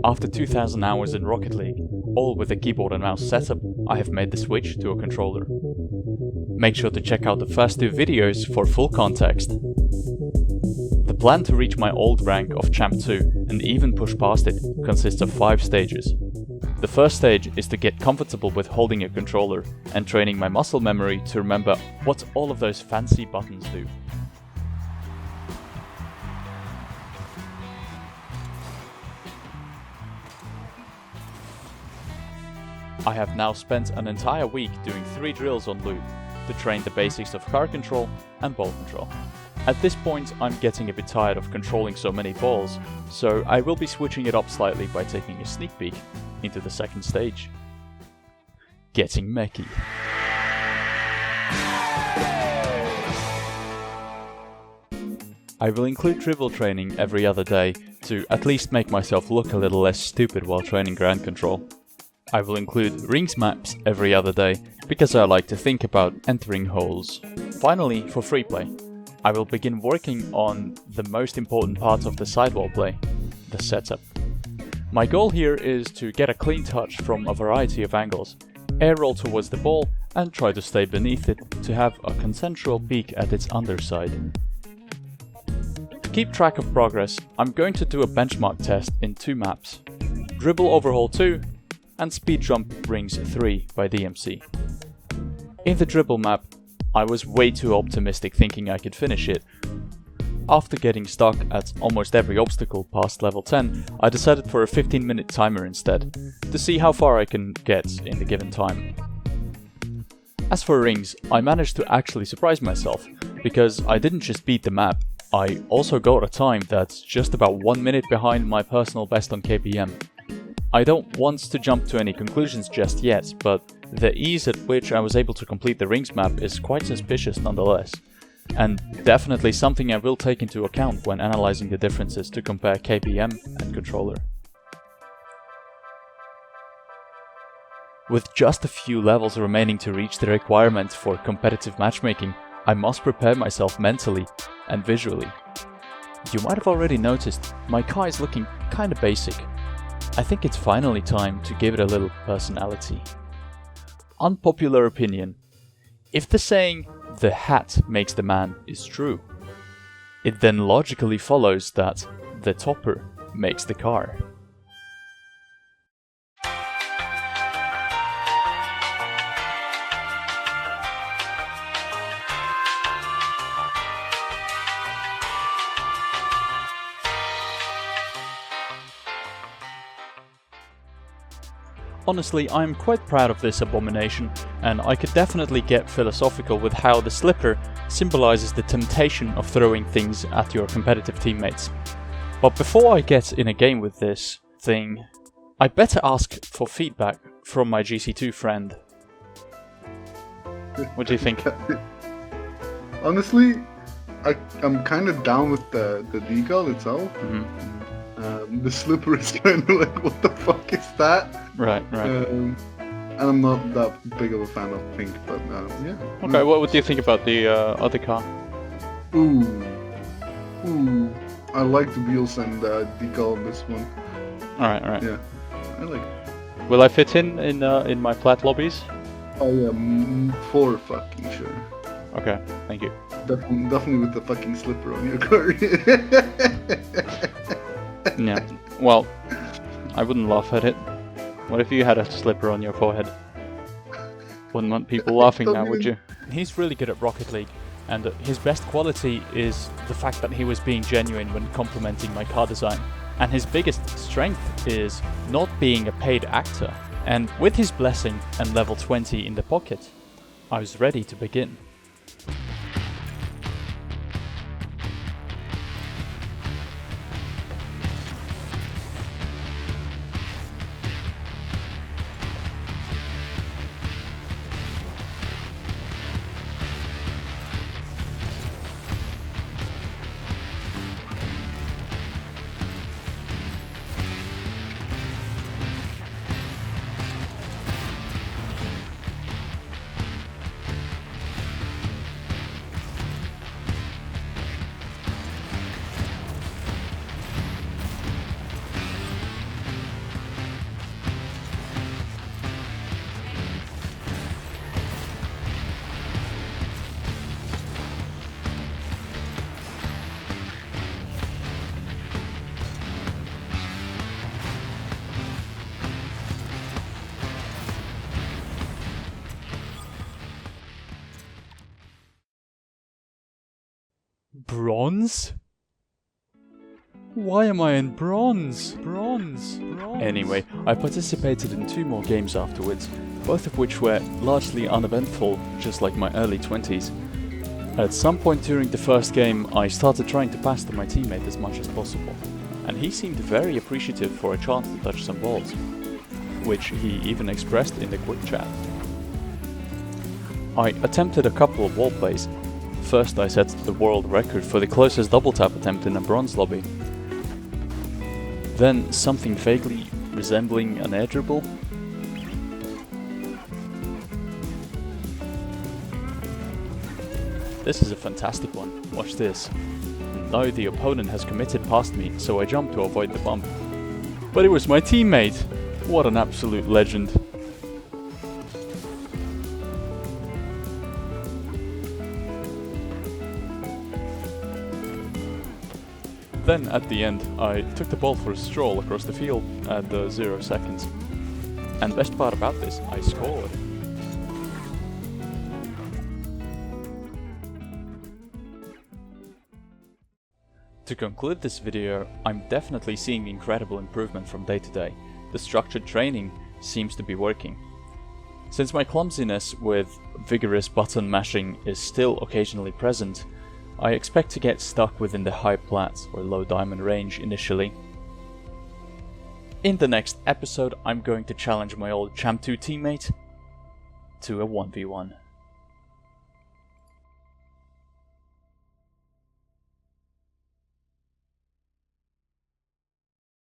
After 2000 hours in Rocket League, all with a keyboard and mouse setup, I have made the switch to a controller. Make sure to check out the first 2 videos for full context. The plan to reach my old rank of Champ 2 and even push past it consists of 5 stages. The first stage is to get comfortable with holding a controller and training my muscle memory to remember what all of those fancy buttons do. I have now spent an entire week doing 3 drills on loop to train the basics of car control and ball control. At this point I'm getting a bit tired of controlling so many balls, so I will be switching it up slightly by taking a sneak peek into the second stage. Getting mechy. I will include dribble training every other day to at least make myself look a little less stupid while training ground control. I will include rings maps every other day because I like to think about entering holes. Finally, for free play, I will begin working on the most important part of the sidewall play, the setup. My goal here is to get a clean touch from a variety of angles, air roll towards the ball and try to stay beneath it to have a consensual peek at its underside. To keep track of progress, I'm going to do a benchmark test in 2 maps, Dribble Overhaul 2 and Speed Jump Rings 3 by DMC. In the dribble map, I was way too optimistic thinking I could finish it. After getting stuck at almost every obstacle past level 10, I decided for a 15-minute timer instead, to see how far I can get in the given time. As for rings, I managed to actually surprise myself, because I didn't just beat the map, I also got a time that's just about 1 minute behind my personal best on KBM. I don't want to jump to any conclusions just yet, but the ease at which I was able to complete the rings map is quite suspicious nonetheless, and definitely something I will take into account when analyzing the differences to compare KBM and controller. With just a few levels remaining to reach the requirements for competitive matchmaking, I must prepare myself mentally and visually. You might have already noticed, my car is looking kinda basic. I think it's finally time to give it a little personality. Unpopular opinion. If the saying, "the hat makes the man," is true, it then logically follows that the topper makes the car. Honestly, I am quite proud of this abomination, and I could definitely get philosophical with how the slipper symbolizes the temptation of throwing things at your competitive teammates. But before I get in a game with this thing, I better ask for feedback from my GC2 friend. What do you think? Honestly, I'm kind of down with the decal itself. The slipper is kind of like, what the fuck is that? Right. And I'm not that big of a fan of pink, but yeah. Okay, what do you think about the other car? Ooh. I like the wheels and the decal on this one. Alright. Yeah, I like it. Will I fit in my flat lobbies? Oh yeah, for fucking sure. Okay, thank you. Definitely with the fucking slipper on your car. Yeah, well, I wouldn't laugh at it. What if you had a slipper on your forehead? Wouldn't want people laughing now, would you? He's really good at Rocket League, and his best quality is the fact that he was being genuine when complimenting my car design. And his biggest strength is not being a paid actor. And with his blessing and level 20 in the pocket, I was ready to begin. Bronze? Why am I in bronze? Anyway, I participated in 2 more games afterwards, both of which were largely uneventful, just like my early 20s. At some point during the first game, I started trying to pass to my teammate as much as possible, and he seemed very appreciative for a chance to touch some balls, which he even expressed in the quick chat. I attempted a couple of wall plays. First I set the world record for the closest double tap attempt in a bronze lobby. Then something vaguely resembling an air dribble. This is a fantastic one, watch this. Now the opponent has committed past me, so I jump to avoid the bump. But it was my teammate! What an absolute legend. Then, at the end, I took the ball for a stroll across the field at 0 seconds. And best part about this, I scored. To conclude this video, I'm definitely seeing incredible improvement from day to day. The structured training seems to be working. Since my clumsiness with vigorous button mashing is still occasionally present, I expect to get stuck within the high plats or low diamond range initially. In the next episode, I'm going to challenge my old Champ 2 teammate to a 1v1.